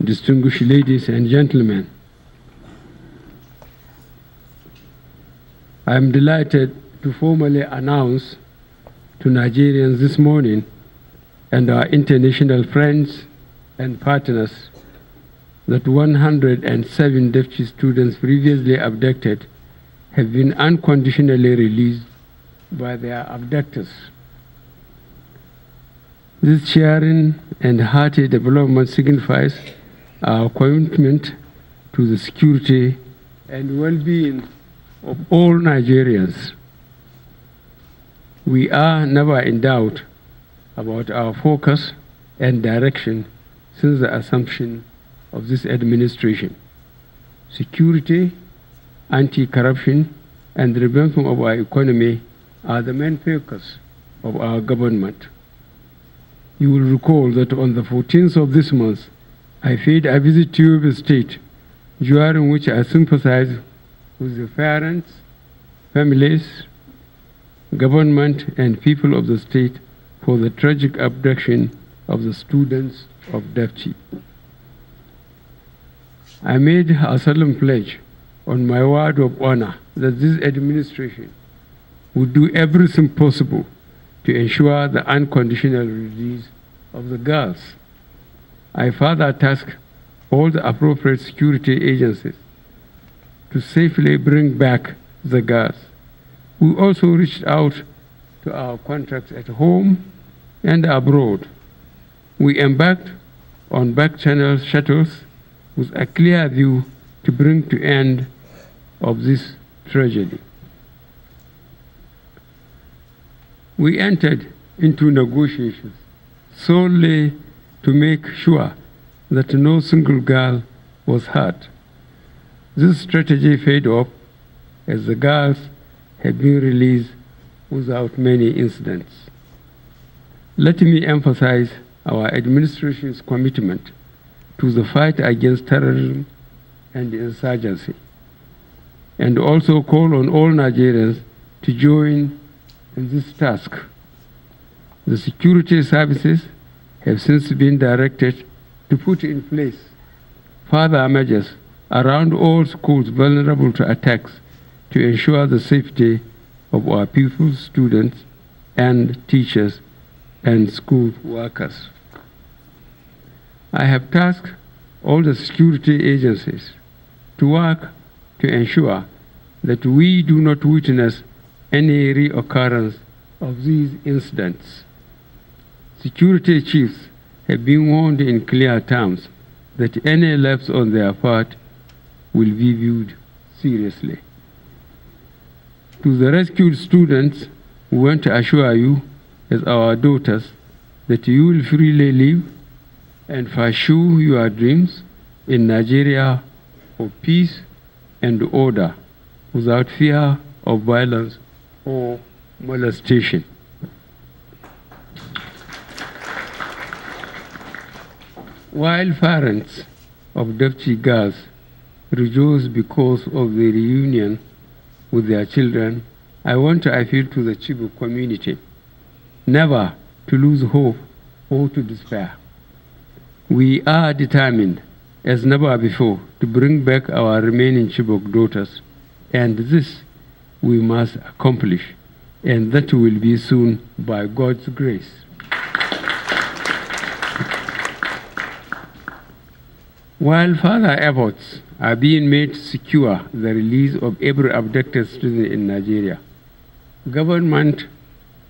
distinguished ladies and gentlemen. I am delighted to formally announce to Nigerians this morning and our international friends and partners that 107 deputy students previously abducted have been unconditionally released by their abductors. This sharing and hearty development signifies our commitment to the security and well-being of all Nigerians. We are never in doubt about our focus and direction since the assumption of this administration. Security, anti-corruption, and the revamping of our economy are the main focus of our government. You will recall that on the 14th of this month, I paid a visit to Yobe State, during which I sympathized with the parents, families, government, and people of the state for the tragic abduction of the students of DEFCI. I made a solemn pledge on my word of honor that this administration would do everything possible to ensure the unconditional release of the girls. I further tasked all the appropriate security agencies to safely bring back the girls. We also reached out to our contacts at home and abroad. We embarked on back-channel shuttles with a clear view to bring to end of this tragedy. We entered into negotiations solely to make sure that no single girl was hurt. This strategy paid off as the girls have been released without many incidents. Let me emphasize our administration's commitment to the fight against terrorism and insurgency, and also call on all Nigerians to join in this task. The security services have since been directed to put in place further measures around all schools vulnerable to attacks to ensure the safety of our pupils, students, and teachers and school workers. I have tasked all the security agencies to work to ensure that we do not witness any reoccurrence of these incidents. Security chiefs have been warned in clear terms that any lapse on their part will be viewed seriously. To the rescued students, we want to assure you, as our daughters, that you will freely live and pursue your dreams in Nigeria of peace and order without fear of violence or molestation. While parents of DEFCI girls rejoice because of the reunion with their children, I want to appeal to the Chibok community never to lose hope or to despair. We are determined as never before to bring back our remaining Chibok daughters, and this we must accomplish, and that will be soon by God's grace. While further efforts are being made to secure the release of every abducted student in Nigeria, government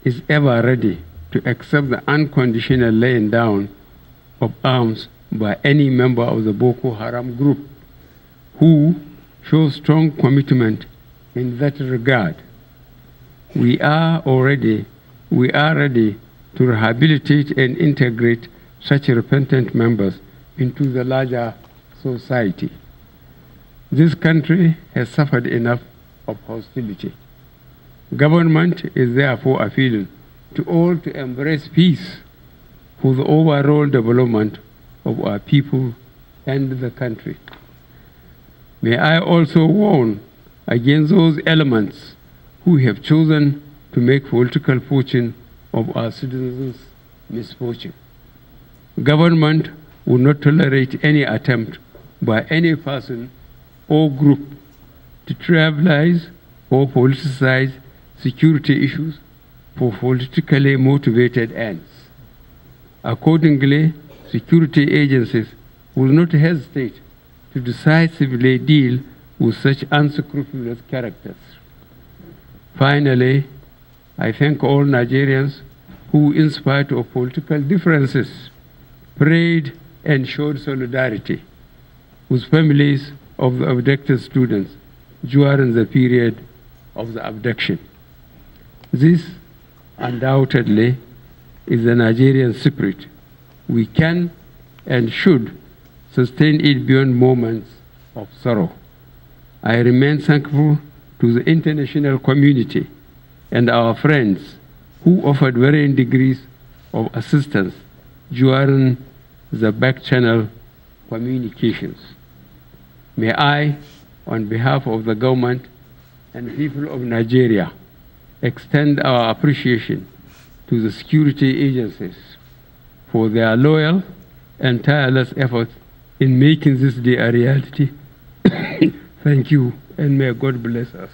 is ever ready to accept the unconditional laying down of arms by any member of the Boko Haram group who shows strong commitment in that regard. We are ready to rehabilitate and integrate such repentant members into the larger society. This country has suffered enough of hostility. Government is therefore appealing to all to embrace peace for the overall development of our people and the country. May I also warn against those elements who have chosen to make political fortune of our citizens' misfortune. Government will not tolerate any attempt by any person or group to trivialize or politicize security issues for politically motivated ends. Accordingly, security agencies will not hesitate to decisively deal with such unscrupulous characters. Finally, I thank all Nigerians who, in spite of political differences, prayed and showed solidarity with families of the abducted students during the period of the abduction. This undoubtedly is the Nigerian spirit. We can and should sustain it beyond moments of sorrow. I remain thankful to the international community and our friends who offered varying degrees of assistance during the back-channel communications. May I, on behalf of the government and people of Nigeria, extend our appreciation to the security agencies for their loyal and tireless efforts in making this day a reality. Thank you, and may God bless us.